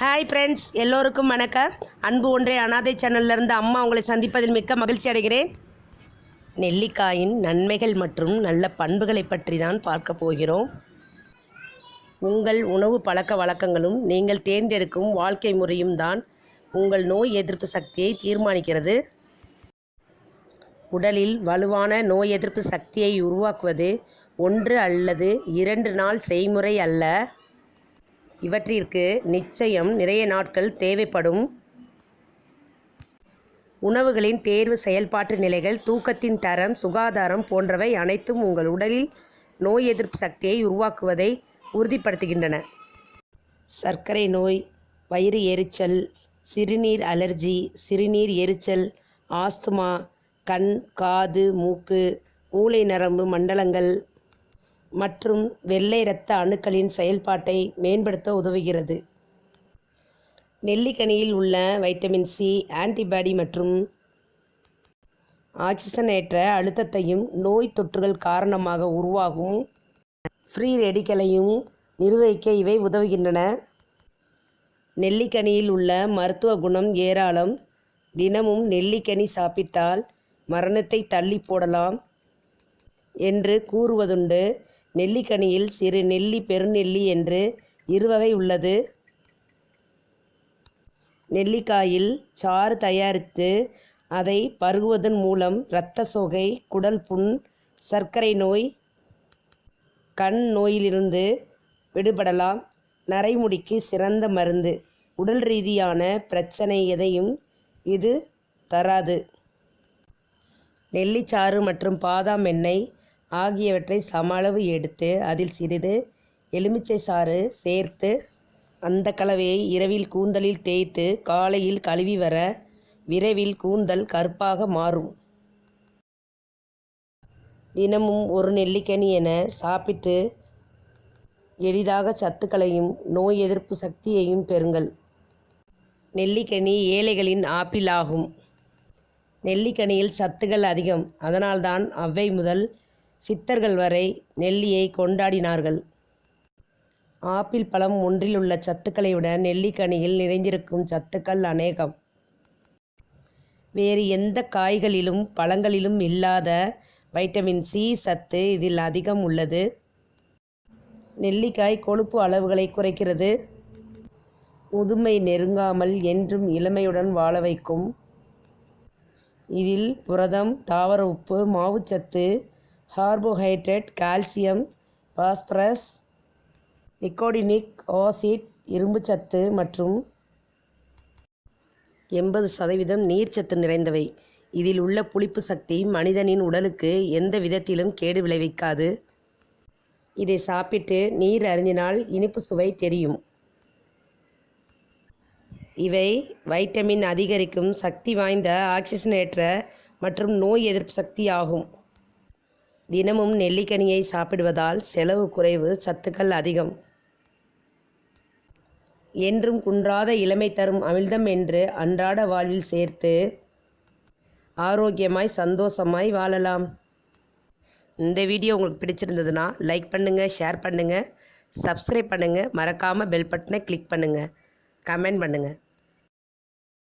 Hi friends, எல்லோருக்கும் வணக்கம். அன்பு ஒன்றே அனாதை சேனல்லேருந்து அம்மா உங்களை சந்திப்பதில் மிக்க மகிழ்ச்சி அடைகிறேன். நெல்லிக்காயின் நன்மைகள் மற்றும் நல்ல பண்புகளை பற்றி தான் பார்க்க போகிறோம். உங்கள் உணவு பழக்க வழக்கங்களும் நீங்கள் தேர்ந்தெடுக்கும் வாழ்க்கை முறையும் தான் உங்கள் நோய் எதிர்ப்பு சக்தியை தீர்மானிக்கிறது. உடலில் வலுவான நோய் எதிர்ப்பு சக்தியை உருவாக்குவது 1 அல்லது 2 நாள் செய்முறை அல்ல. இவற்றிற்கு நிச்சயம் நிறைய நாட்கள் தேவைப்படும். உணவுகளின் தேர்வு, செயல்பாட்டு நிலைகள், தூக்கத்தின் தரம், சுகாதாரம் போன்றவை அனைத்தும் உங்கள் உடலில் நோய் எதிர்ப்பு சக்தியை உருவாக்குவதை உறுதிப்படுத்துகின்றன. சர்க்கரை நோய், வயிறு எரிச்சல், சிறுநீர் அலர்ஜி, சிறுநீர் எரிச்சல், ஆஸ்துமா, கண், காது, மூக்கு, மூளை நரம்பு மண்டலங்கள் மற்றும் வெள்ளை இரத்த அணுக்களின் செயல்பாட்டை மேம்படுத்த உதவுகிறது. நெல்லிக்கனியில் உள்ள வைட்டமின் சி, ஆன்டிபாடி மற்றும் ஆக்சிஜனேற்ற அழுத்தத்தையும் நோய் தொற்றுகள் காரணமாக உருவாகும் ஃப்ரீ ரெடிக்கலையும் நிர்வகிக்க இவை உதவுகின்றன. நெல்லிக்கனியில் உள்ள மருத்துவ குணம் ஏராளம். தினமும் நெல்லிக்கனி சாப்பிட்டால் மரணத்தை தள்ளி போடலாம் என்று கூறுவதுண்டு. நெல்லிக்கனியில் சிறு நெல்லி, பெருநெல்லி என்று 2 வகை உள்ளது. நெல்லிக்காயில் சாறு தயாரித்து அதை பருகுவதன் மூலம் இரத்த சோகை, குடல் புண், சர்க்கரை நோய், கண் நோயிலிருந்து விடுபடலாம். நரைமுடிக்கு சிறந்த மருந்து. உடல் ரீதியான பிரச்சனை எதையும் இது தராது. நெல்லிச்சாறு மற்றும் பாதாம் எண்ணெய் ஆகியவற்றை சம அளவு எடுத்து அதில் சிறிது எலுமிச்சை சாறு சேர்த்து அந்த கலவையை இரவில் கூந்தலில் தேய்த்து காலையில் கழுவி வர விரைவில் கூந்தல் கருப்பாக மாறும். தினமும் 1 நெல்லிக்கனி என சாப்பிட்டு எளிதாக சத்துக்களையும் நோய் எதிர்ப்பு சக்தியையும் பெறுங்கள். நெல்லிக்கனி ஏழைகளின் ஆப்பிள் ஆகும். நெல்லிக்கனியில் சத்துக்கள் அதிகம். அதனால்தான் அவ்வை முதல் சித்தர்கள் வரை நெல்லியை கொண்டாடினார்கள். ஆப்பிள் பழம் ஒன்றில் உள்ள சத்துக்களை விட நெல்லிக்கனியில் நிறைந்திருக்கும் சத்துக்கள் அநேகம். வேறு எந்த காய்களிலும் பழங்களிலும் இல்லாத வைட்டமின் சி சத்து இதில் அதிகம் உள்ளது. நெல்லிக்காய் கொழுப்பு அளவுகளை குறைக்கிறது. முதுமை நெருங்காமல் என்றும் இளமையுடன் வாழ வைக்கும். இதில் புரதம், தாவர உப்பு, மாவுச்சத்து, carbohydrate, calcium, phosphorus, nicotinic acid, இரும்புச்சத்து மற்றும் 80% நீர்ச்சத்து நிறைந்தவை. இதில் உள்ள புளிப்பு சக்தி மனிதனின் உடலுக்கு எந்த விதத்திலும் கேடு விளைவிக்காது. இதை சாப்பிட்டு நீர் அருந்தினால் இனிப்பு சுவை தெரியும். இவை வைட்டமின் அதிகரிக்கும் சக்தி வாய்ந்த ஆக்சிஜனேற்ற மற்றும் நோய் எதிர்ப்பு சக்தி ஆகும். தினமும் நெல்லிக்கனியை சாப்பிடுவதால் செலவு குறைவு, சத்துக்கள் அதிகம். என்றும் குன்றாத இளமை தரும் அமிழ்தம் என்று அன்றாட வாழ்வில் சேர்த்து ஆரோக்கியமாய் சந்தோஷமாய் வாழலாம். இந்த வீடியோ உங்களுக்கு பிடிச்சிருந்ததுன்னா லைக் பண்ணுங்கள், ஷேர் பண்ணுங்கள், சப்ஸ்கிரைப் பண்ணுங்கள், மறக்காமல் பெல் பட்டனை கிளிக் பண்ணுங்கள், கமெண்ட் பண்ணுங்கள்.